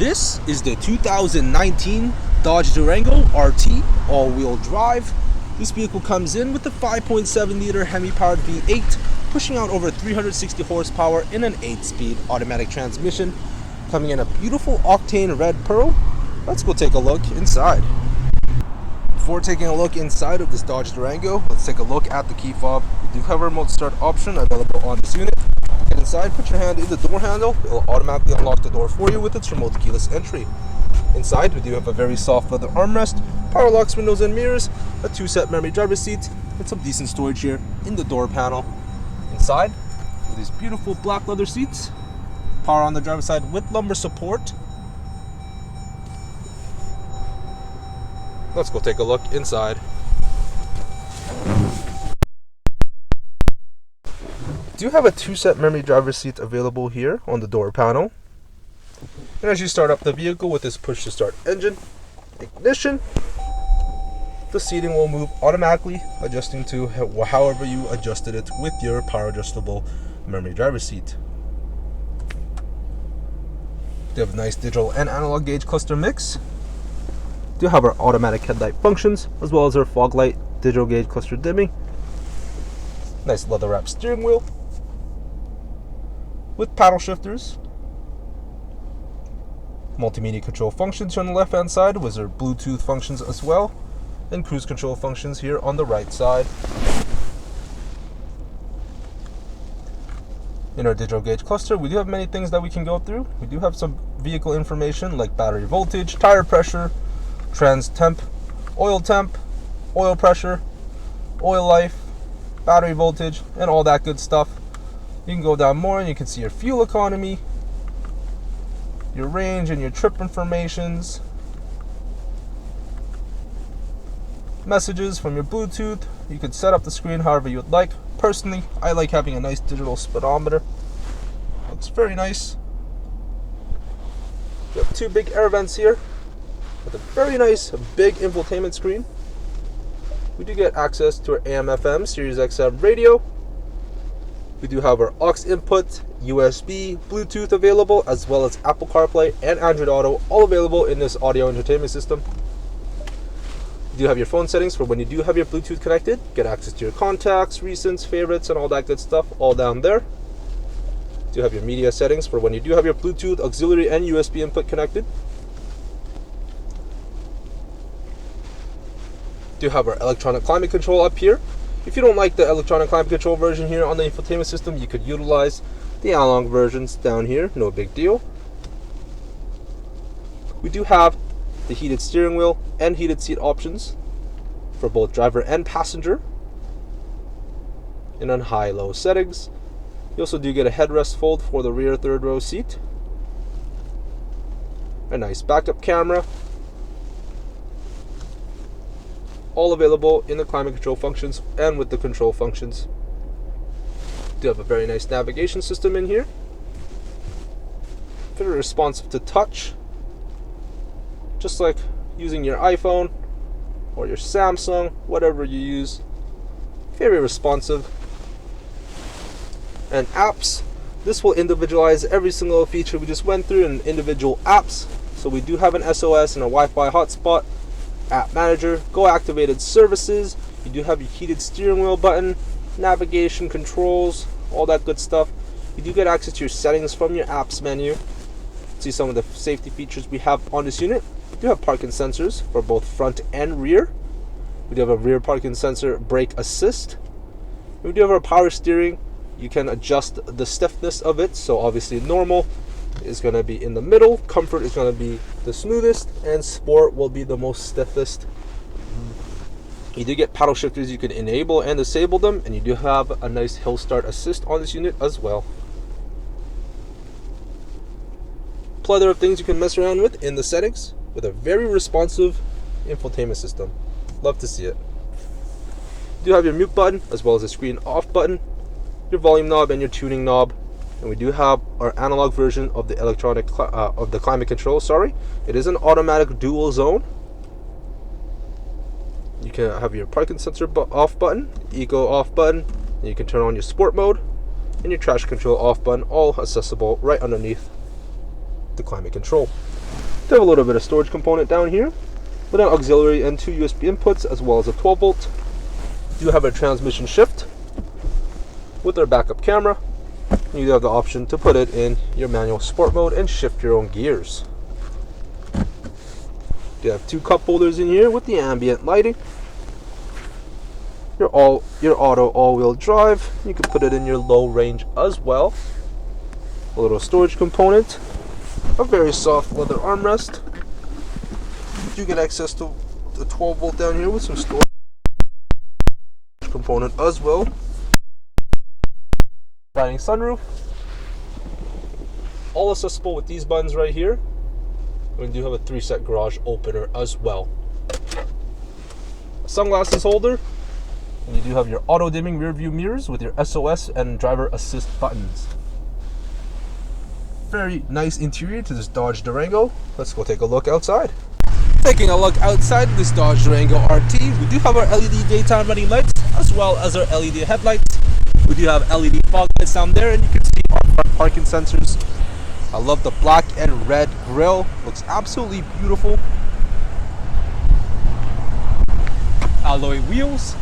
This is the 2019 Dodge Durango RT all-wheel drive. This vehicle comes in with the 5.7 liter HEMI powered V8, pushing out over 360 horsepower in an 8-speed automatic transmission, coming in a beautiful Octane Red Pearl. Let's go take a look inside. Before taking a look inside of this Dodge Durango, let's take a look at the key fob. We do have a remote start option available on this unit. Get inside, put your hand in the door handle. It will automatically unlock the door for you with its remote keyless entry. Inside, we do have a very soft leather armrest, power locks, windows and mirrors, a 2-set memory driver's seat, and some decent storage here in the door panel. Inside, with these beautiful black leather seats, power on the driver's side with lumbar support. Let's go take a look inside. Do have a 2-set memory driver's seat available here on the door panel. And as you start up the vehicle with this push to start engine, ignition, the seating will move automatically, adjusting to however you adjusted it with your power adjustable memory driver's seat. Do have a nice digital and analog gauge cluster mix. Do have our automatic headlight functions, as well as our fog light, digital gauge cluster dimming. Nice leather wrapped steering wheel with paddle shifters. Multimedia control functions here on the left hand side, with our Bluetooth functions as well, and cruise control functions here on the right side. In our digital gauge cluster, we do have many things that we can go through. We do have some vehicle information like battery voltage, tire pressure, trans temp, oil pressure, oil life, battery voltage, and all that good stuff. You can go down more and you can see your fuel economy, your range, and your trip informations, messages from your Bluetooth. You can set up the screen however you would like. Personally, I like having a nice digital speedometer. Looks very nice. We have 2 big air vents here with a very nice big infotainment screen. We do get access to our AM/FM Sirius XM radio. We do have our aux input, USB, Bluetooth available, as well as Apple CarPlay and Android Auto, all available in this audio entertainment system. You do have your phone settings for when you do have your Bluetooth connected. Get access to your contacts, recents, favorites, and all that good stuff, all down there. You do have your media settings for when you do have your Bluetooth, auxiliary, and USB input connected. You do have our electronic climate control up here. If you don't like the electronic climate control version here on the infotainment system, you could utilize the analog versions down here, no big deal. We do have the heated steering wheel and heated seat options for both driver and passenger, and on high-low settings. You also do get a headrest fold for the rear 3rd row seat, a nice backup camera, all available in the climate control functions and with the control functions. Do have a very nice navigation system in here, very responsive to touch, just like using your iPhone or your Samsung, whatever you use. Very responsive. And apps, this will individualize every single feature we just went through in individual apps. So we do have an SOS and a Wi-Fi hotspot, app manager, go activated services. You do have your heated steering wheel button, navigation controls, all that good stuff. You do get access to your settings from your apps menu. See some of the safety features we have on this unit. We do have parking sensors for both front and rear. We do have a rear parking sensor brake assist. We do have our power steering. You can adjust the stiffness of it, so obviously normal is going to be in the middle, comfort is going to be the smoothest, and sport will be the most stiffest. You do get paddle shifters, you can enable and disable them, and you do have a nice hill start assist on this unit as well. Plethora of things you can mess around with in the settings with a very responsive infotainment system. Love to see it. You do have your mute button as well as a screen off button, your volume knob, and your tuning knob. And we do have our analog version of the of the climate control. It is an automatic dual zone. You can have your parking sensor off button, eco off button, and you can turn on your sport mode and your traction control off button, all accessible right underneath the climate control. They have a little bit of storage component down here with an auxiliary and 2 USB inputs, as well as a 12 volt. You do have a transmission shift with our backup camera. You do have the option to put it in your manual sport mode and shift your own gears. You have 2 cup holders in here with the ambient lighting. Your auto all-wheel drive. You can put it in your low range as well. A little storage component. A very soft leather armrest. You get access to the 12 volt down here with some storage component as well. Sliding sunroof. All accessible with these buttons right here. We do have a 3-set garage opener as well. A sunglasses holder. And you do have your auto dimming rear view mirrors with your SOS and driver assist buttons. Very nice interior to this Dodge Durango. Let's go take a look outside. Taking a look outside this Dodge Durango RT, we do have our LED daytime running lights as well as our LED headlights. We do have LED fog lights down there, and you can see our front parking sensors. I love the black and red grille. Looks absolutely beautiful. Alloy wheels.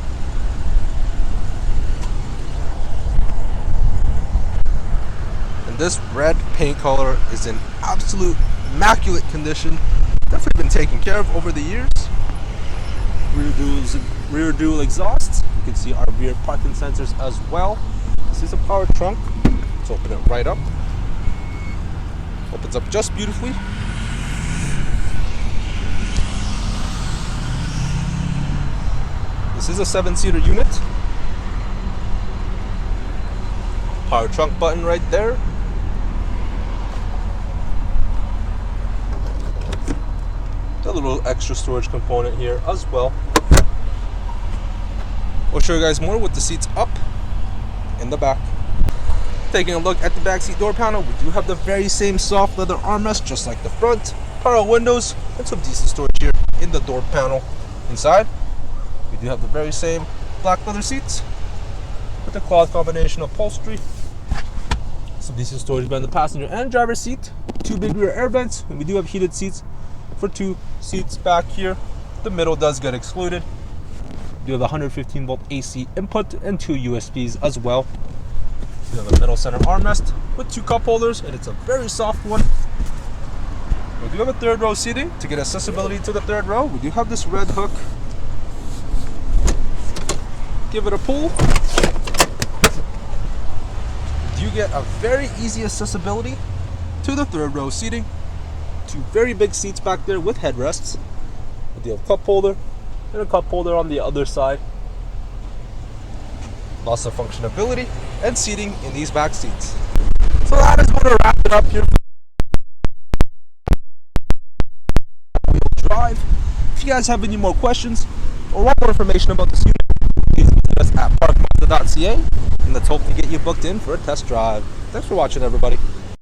This red paint color is in absolute immaculate condition. Definitely been taken care of over the years. Rear dual exhausts. You can see our rear parking sensors as well. This is a power trunk. Let's open it right up. Opens up just beautifully. This is a 7-seater unit. Power trunk button right there. A little extra storage component here as well. We'll show you guys more with the seats up in the back. Taking a look at the back seat door panel, we do have the very same soft leather armrest just like the front, power windows, and some decent storage here in the door panel. Inside, we do have the very same black leather seats with the cloth combination upholstery. Some decent storage behind the passenger and driver seat. 2 big rear air vents, and we do have heated seats for 2 seats back here. The middle does get excluded. You have a 115 volt AC input and 2 USBs as well. You have a middle center armrest with 2 cup holders, and it's a very soft one. We do have a 3rd row seating. To get accessibility to the 3rd row, we do have this red hook. Give it a pull. You get a very easy accessibility to the 3rd row seating. 2 very big seats back there with headrests. We do have a cup holder and a cup holder on the other side. Lots of functionality and seating in these back seats. So that is going to wrap it up here. Drive. If you guys have any more questions or want more information about this unit, please visit us at parkmazda.ca, and let's hope to get you booked in for a test drive. Thanks for watching, everybody.